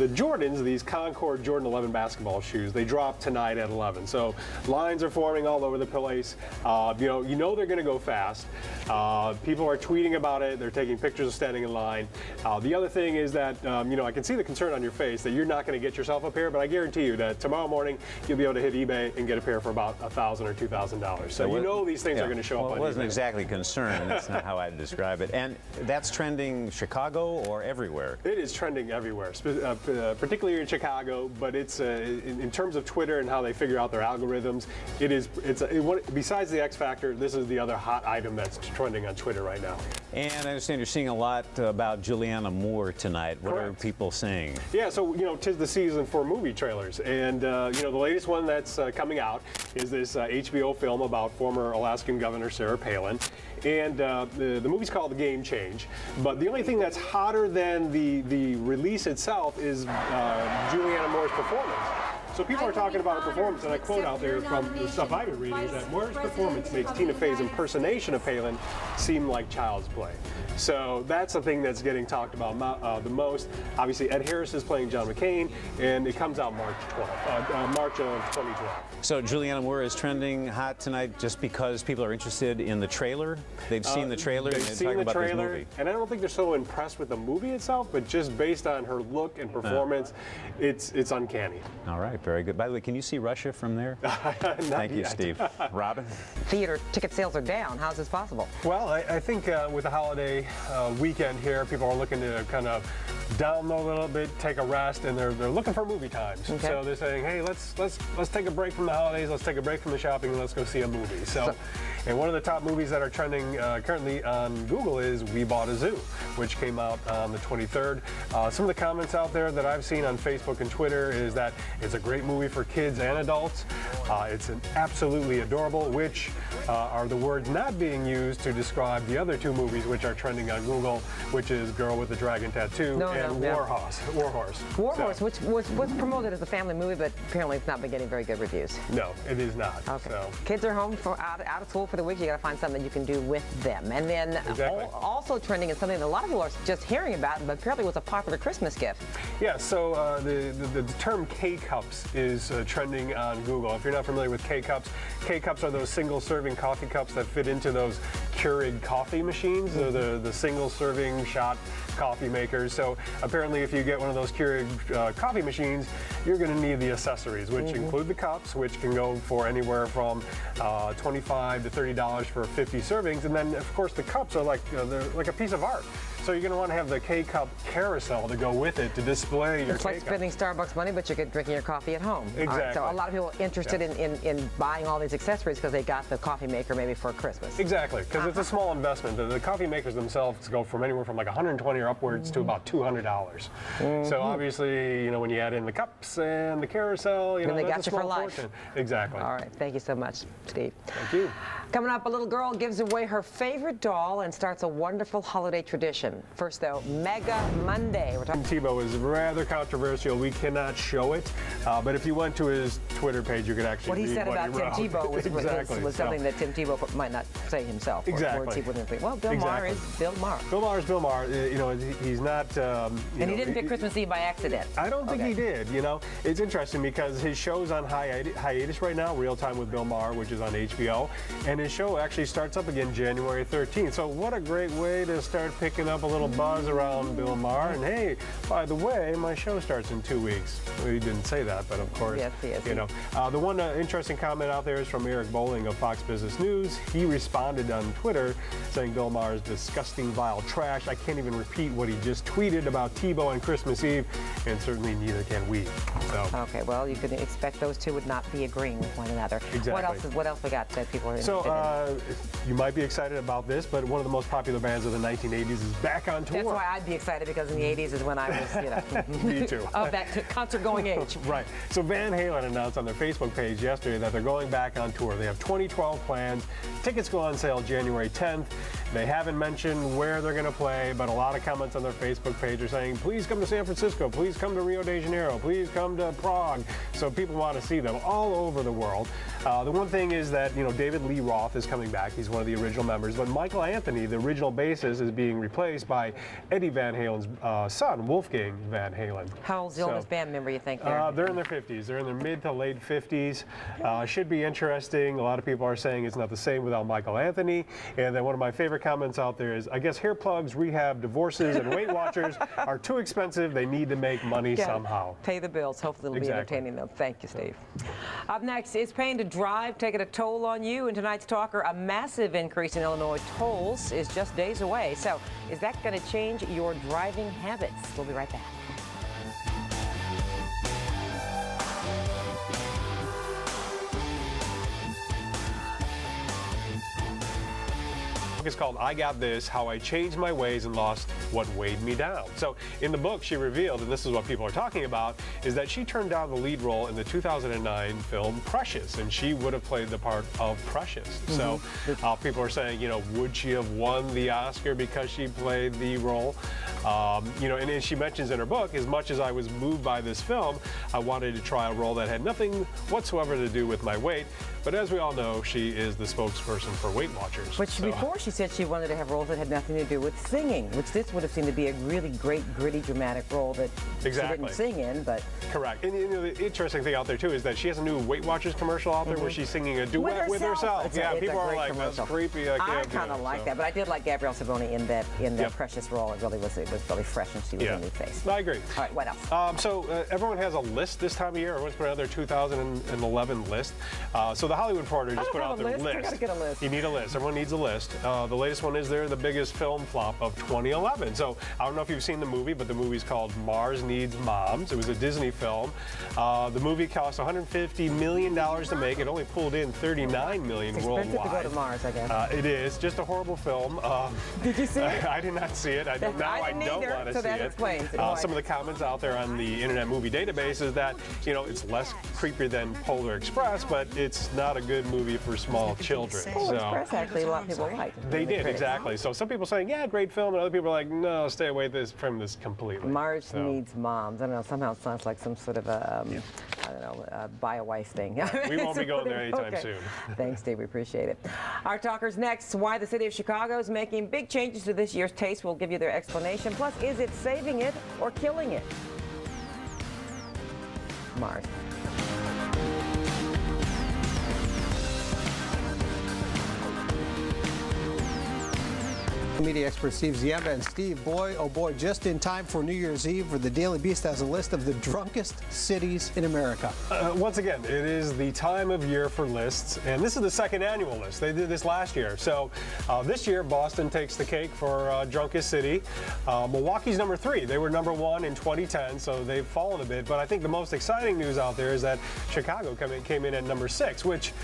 the Jordans, these Concord Jordan 11 basketball shoes, they drop tonight at 11. So lines are forming all over the place. You know they're going to go fast. People are tweeting about it. They're taking pictures of standing in line. The other thing is that, I can see the concern on your face that you're not going to get yourself a pair, but I guarantee you that tomorrow morning you'll be able to hit eBay and get a pair for about $1,000 or $2,000. So you know these things are going to show up on eBay. It wasn't exactly concerned. That's not how I'd describe it. And that's trending Chicago or everywhere? It is trending everywhere, particularly in Chicago, but it's in terms of Twitter and how they figure out their algorithms, besides the X Factor, this is the other hot item that's trending on Twitter right now. And I understand you're seeing a lot about Julianne Moore tonight. What are people saying? Yeah, so, 'tis the season for movie trailers. And, the latest one that's coming out is this HBO film about former Alaskan Governor Sarah Palin. And the movie's called The Game Change. But the only thing that's hotter than the release itself is Julianne Moore's performance. So people are talking about her performance, and I quote out there from the stuff I've been reading, that Moore's performance makes Tina Fey's impersonation of Palin seem like child's play. So that's the thing that's getting talked about the most. Obviously, Ed Harris is playing John McCain, and it comes out March of 2012. So Julianne Moore is trending hot tonight just because people are interested in the trailer? They've seen the trailer and they're talking about this movie. And I don't think they're so impressed with the movie itself, but just based on her look and performance, it's uncanny. All right, very good. By the way, can you see Russia from there? Thank you, Steve. Robin? Theater ticket sales are down. How is this possible? Well, I think with the holiday weekend here, people are looking to kind of download a little bit, take a rest, and they're looking for movie times. Okay. So they're saying, hey, let's take a break from the holidays, let's take a break from the shopping, and let's go see a movie. So and one of the top movies that are trending currently on Google is We Bought a Zoo, which came out on the 23rd. Some of the comments out there that I've seen on Facebook and Twitter is that it's a great movie for kids and adults. It's an absolutely adorable, which are the words not being used to describe the other two movies which are trending on Google, which is Girl with the Dragon Tattoo and War Horse. War Horse, which was promoted as a family movie, but apparently it's not been getting very good reviews. No, it is not. Okay. So. Kids are home out of school for the week. You got to find something you can do with them. And then also trending is something that a lot of people are just hearing about, but apparently was a popular Christmas gift. Yeah. So the term K-cups is trending on Google. If you're not familiar with K-cups are those single-serving coffee cups that fit into those Keurig coffee machines. They're the single-serving shot coffee makers. So apparently if you get one of those Keurig coffee machines, you're going to need the accessories, which include the cups, which can go for anywhere from $25 to $30 for 50 servings. And then, of course, the cups are they're like a piece of art. So you're going to want to have the K-cup carousel to go with it to display your It's like spending Starbucks money, but you're drinking your coffee at home. Exactly. Right, so a lot of people are interested in buying all these accessories because they got the coffee maker maybe for Christmas. Exactly, because it's a small investment. The coffee makers themselves go from anywhere from like $120 or upwards to about $200. So obviously, when you add in the cups and the carousel, and they got you for life. Fortune. Exactly. All right, thank you so much, Steve. Thank you. Coming up, a little girl gives away her favorite doll and starts a wonderful holiday tradition. First, though, Mega Monday. We're talking Tebow is rather controversial. We cannot show it, but if you went to his Twitter page, you could actually what he read said what about he Tim Tebow was something that Tim Tebow might not say himself. Exactly. Words he wouldn't think. Well, Bill Maher is Bill Maher. Bill Maher is Bill Maher. He's not. And he didn't pick Christmas Eve by accident. I don't think he did. It's interesting because his show's on hiatus right now, Real Time with Bill Maher, which is on HBO, and his show actually starts up again January 13th. So what a great way to start picking up a little buzz around Bill Maher. And hey, by the way, my show starts in 2 weeks. Well, he didn't say that, but of course, yes, the one interesting comment out there is from Eric Bolling of Fox Business News. He responded on Twitter saying Bill Maher is disgusting, vile trash. I can't even repeat what he just tweeted about Tebow on Christmas Eve, and certainly neither can we. So. Okay, well, you can expect those two would not be agreeing with one another. Exactly. What else we got that people are interested in? You might be excited about this, but one of the most popular bands of the 1980s is back on tour. That's why I'd be excited, because in the 80s is when I was, Me too. Of that concert-going age. Right. So Van Halen announced on their Facebook page yesterday that they're going back on tour. They have 2012 plans. Tickets go on sale January 10th. They haven't mentioned where they're going to play, but a lot of comments on their Facebook page are saying, please come to San Francisco, please come to Rio de Janeiro, please come to Prague. So people want to see them all over the world. The one thing is that, you know, David Lee Roth is coming back. He's one of the original members. But Michael Anthony, the original bassist, is being replaced by Eddie Van Halen's son, Wolfgang Van Halen. How old's the oldest band member, you think? They're in their 50s. They're in their mid to late 50s. Should be interesting. A lot of people are saying it's not the same without Michael Anthony. And then one of my favorite comments out there is, I guess hair plugs, rehab, divorces, and Weight Watchers are too expensive. They need to make money somehow. Pay the bills. Hopefully it'll be entertaining, though. Thank you, Steve. Up next, is pain to drive taking a toll on you? In tonight's talker, a massive increase in Illinois tolls is just days away. So is that going to change your driving habits? We'll be right back. It's called I Got This, How I Changed My Ways and Lost What Weighed Me Down. So in the book she revealed, and this is what people are talking about, is that she turned down the lead role in the 2009 film Precious, and she would have played the part of Precious. So people are saying, you know, would she have won the Oscar because she played the role? You know, and as she mentions in her book, as much as I was moved by this film, I wanted to try a role that had nothing whatsoever to do with my weight. But as we all know, she is the spokesperson for Weight Watchers. Which before she said she wanted to have roles that had nothing to do with singing, which this would have seemed to be a really great, gritty, dramatic role that she didn't sing in, but... Correct. And you know, the interesting thing out there, too, is that she has a new Weight Watchers commercial out there where she's singing a duet with herself. Yeah, people are like, that's creepy. I kind of like that, but I did like Gabrielle Savoni in that Precious role. It was really fresh, and she was a new face. I agree. All right, what else? So everyone has a list this time of year. Everyone's put out their 2011 list. So the Hollywood Reporter just put out their list. I gotta get a list. You need a list. Everyone needs a list. The latest one is the biggest film flop of 2011. So I don't know if you've seen the movie, but the movie's called Mars Needs Moms. It was a Disney film. The movie cost $150 million to make. It only pulled in $39 million worldwide. It's expensive to go to Mars, I guess. It is. Just a horrible film. Did you see it? I did not see it. I don't want to see it. That explains it. Some of the comments out there on the Internet Movie Database is that, you know, it's less creepy than Polar Express, but it's not a good movie for small children. Polar Express, actually, a lot of people liked. They did, exactly. So some people saying, yeah, great film, and other people are like, no, stay away from this completely. Mars Needs Moms. I don't know, somehow it sounds like some sort of a, I don't know, buy a wife thing. We won't be going there anytime soon. Thanks, Steve. We appreciate it. Our talkers next, why the city of Chicago is making big changes to this year's taste. We'll give you their explanation. Plus, is it saving it or killing it? Mars. Media expert Steve Ziemba. And Steve, boy, oh boy, just in time for New Year's Eve, where the Daily Beast has a list of the drunkest cities in America. Once again, it is the time of year for lists, and this is the second annual list. They did this last year. So this year, Boston takes the cake for drunkest city. Milwaukee's number 3. They were number 1 in 2010, so they've fallen a bit. But I think the most exciting news out there is that Chicago came in at number 6, which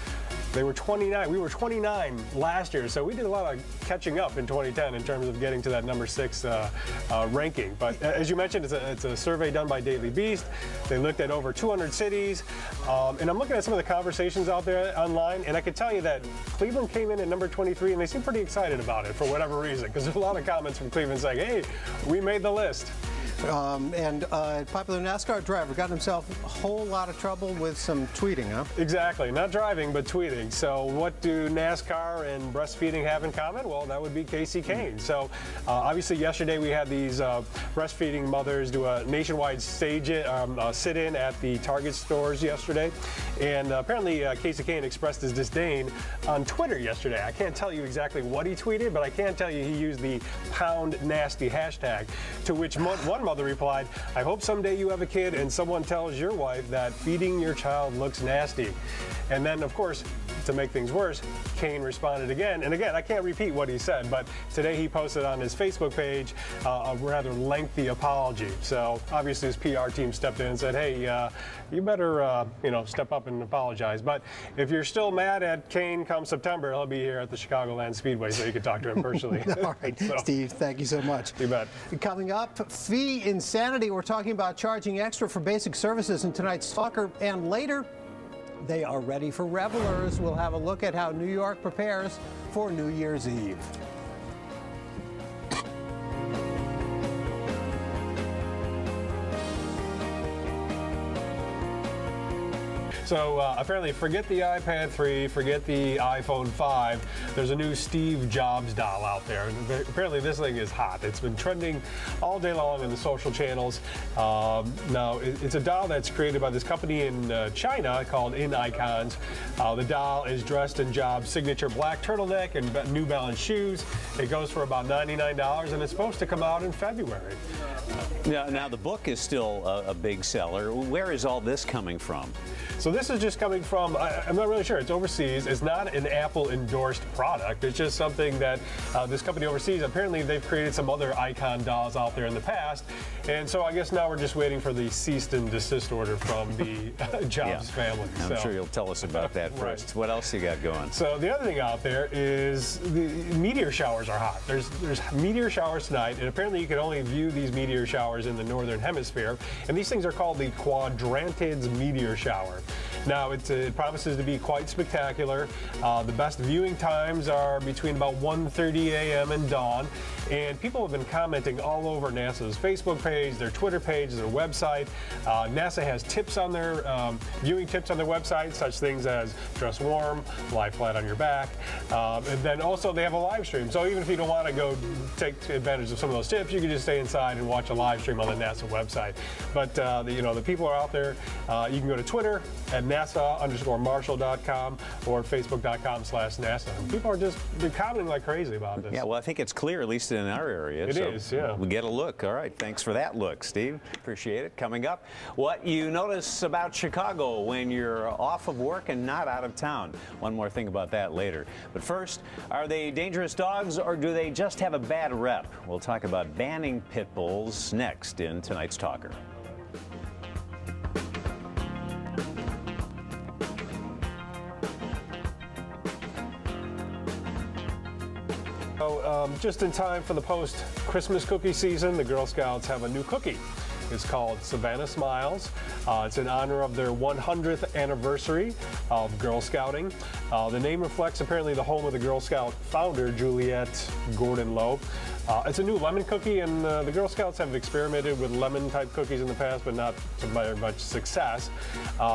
they were 29. We were 29 last year, so we did a lot of catching up in 2010 in terms of getting to that number 6 ranking. But as you mentioned, it's a survey done by Daily Beast. They looked at over 200 cities, and I'm looking at some of the conversations out there online, and I can tell you that Cleveland came in at number 23, and they seem pretty excited about it for whatever reason, because there's a lot of comments from Cleveland saying, hey, we made the list. And a popular NASCAR driver got himself a whole lot of trouble with some tweeting, huh? Exactly. Not driving, but tweeting. So what do NASCAR and breastfeeding have in common? Well, that would be KASEY Kahne. So obviously yesterday we had these breastfeeding mothers do a nationwide sit-in at the Target stores yesterday. And apparently KASEY Kahne expressed his disdain on Twitter yesterday. I can't tell you exactly what he tweeted, but I can tell you he used the #nasty hashtag, to which one mother replied, I hope someday you have a kid and someone tells your wife that feeding your child looks nasty. And then, of course, to make things worse, Kahne responded again. And again, I can't repeat what he said, but today he posted on his Facebook page a rather lengthy apology. So obviously his PR team stepped in and said, hey, you better step up and apologize. But if you're still mad at Kahne come September, he'll be here at the Chicagoland Speedway, so you can talk to him personally. All right, so, Steve, thank you so much. You bet. Coming up, fee insanity. We're talking about charging extra for basic services in tonight's Talker, and later, they are ready for revelers. We'll have a look at how New York prepares for New Year's Eve. So apparently, forget the iPad 3, forget the iPhone 5. There's a new Steve Jobs doll out there. And apparently, this thing is hot. It's been trending all day long in the social channels. Now, it's a doll that's created by this company in China called In Icons. The doll is dressed in Jobs' signature black turtleneck and New Balance shoes. It goes for about $99, and it's supposed to come out in February. Now the book is still a big seller. Where is all this coming from? So this is just coming from, I'm not really sure, it's overseas. It's not an Apple-endorsed product. It's just something that this company overseas, apparently they've created some other icon dolls out there in the past. And so I guess now we're just waiting for the cease and desist order from the Jobs family. I'm sure you'll tell us about that first. Right. What else you got going? So the other thing out there is the meteor showers are hot. There's meteor showers tonight, and apparently you can only view these meteor showers in the northern hemisphere. And these things are called the Quadrantids meteor shower. Now, it promises to be quite spectacular. The best viewing times are between about 1:30 a.m. and dawn. And people have been commenting all over NASA's Facebook page, their Twitter page, their website. NASA has tips on their viewing tips on their website, such things as dress warm, lie flat on your back. And then also they have a live stream. So even if you don't want to go take advantage of some of those tips, you can just stay inside and watch a live stream on the NASA website. But the people are out there. You can go to Twitter at NASA_Marshall.com or Facebook.com/NASA. People are just commenting like crazy about this. Yeah, well, I think it's clear, at least in our area. It is, yeah. We get a look. All right, thanks for that look, Steve. Appreciate it. Coming up, what you notice about Chicago when you're off of work and not out of town. One more thing about that later. But first, are they dangerous dogs or do they just have a bad rep? We'll talk about banning pit bulls next in tonight's Talker. Just in time for the post-Christmas cookie season, the Girl Scouts have a new cookie. It's called Savannah Smiles. It's in honor of their 100th anniversary of Girl Scouting. The name reflects apparently the home of the Girl Scout founder, Juliette Gordon Lowe. It's a new lemon cookie, and the Girl Scouts have experimented with lemon-type cookies in the past, but not to very much success.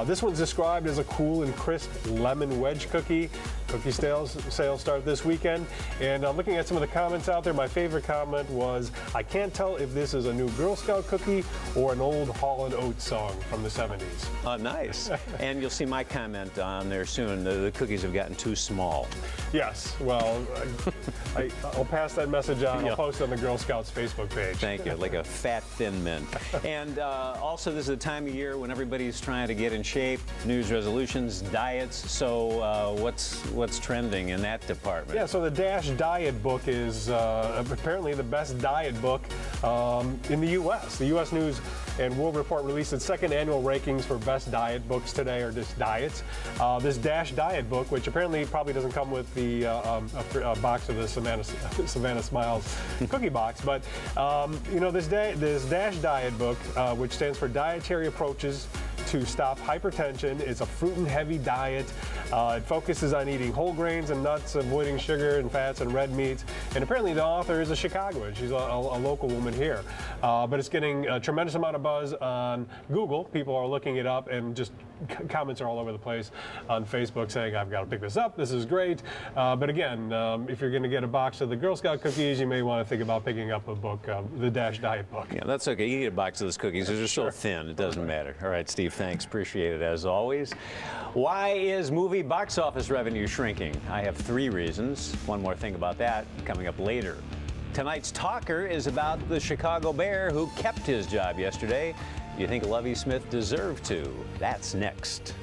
This one's described as a cool and crisp lemon wedge cookie. Cookie sales start this weekend. And looking at some of the comments out there, my favorite comment was, I can't tell if this is a new Girl Scout cookie or an old Hall & Oates song from the 70s. Oh, nice. And you'll see my comment on there soon. The cookies have gotten too small. Yes. Well, I'll pass that message on. I'll post on the Girl Scouts Facebook page. Thank you. Like a fat, thin mint. And also, this is the time of year when everybody's trying to get in shape. New Year's resolutions, diets. So what's trending in that department? Yeah, so the Dash Diet book is apparently the best diet book in the U.S. The U.S. News and World Report released its second annual rankings for best diet books today, or just diets. This Dash Diet book, which apparently probably doesn't come with the box of the Savannah Smiles cookie box, but this Dash Diet book, which stands for Dietary Approaches to Stop Hypertension. It's a fruit and heavy diet. It focuses on eating whole grains and nuts, avoiding sugar and fats and red meats. And apparently the author is a Chicagoan. She's a local woman here. But it's getting a tremendous amount of buzz on Google. People are looking it up, and just comments are all over the place on Facebook saying, I've got to pick this up. This is great. But again, if you're going to get a box of the Girl Scout cookies, you may want to think about picking up a book, the Dash Diet book. Yeah, that's okay. You need a box of those cookies. They're just so thin. It doesn't matter. All right, Steve, thanks. Appreciate it as always. Why is movie box office revenue shrinking? I have 3 reasons. One more thing about that coming up later. Tonight's Talker is about the Chicago Bear who kept his job yesterday. Do you think Lovie Smith deserved to? That's next.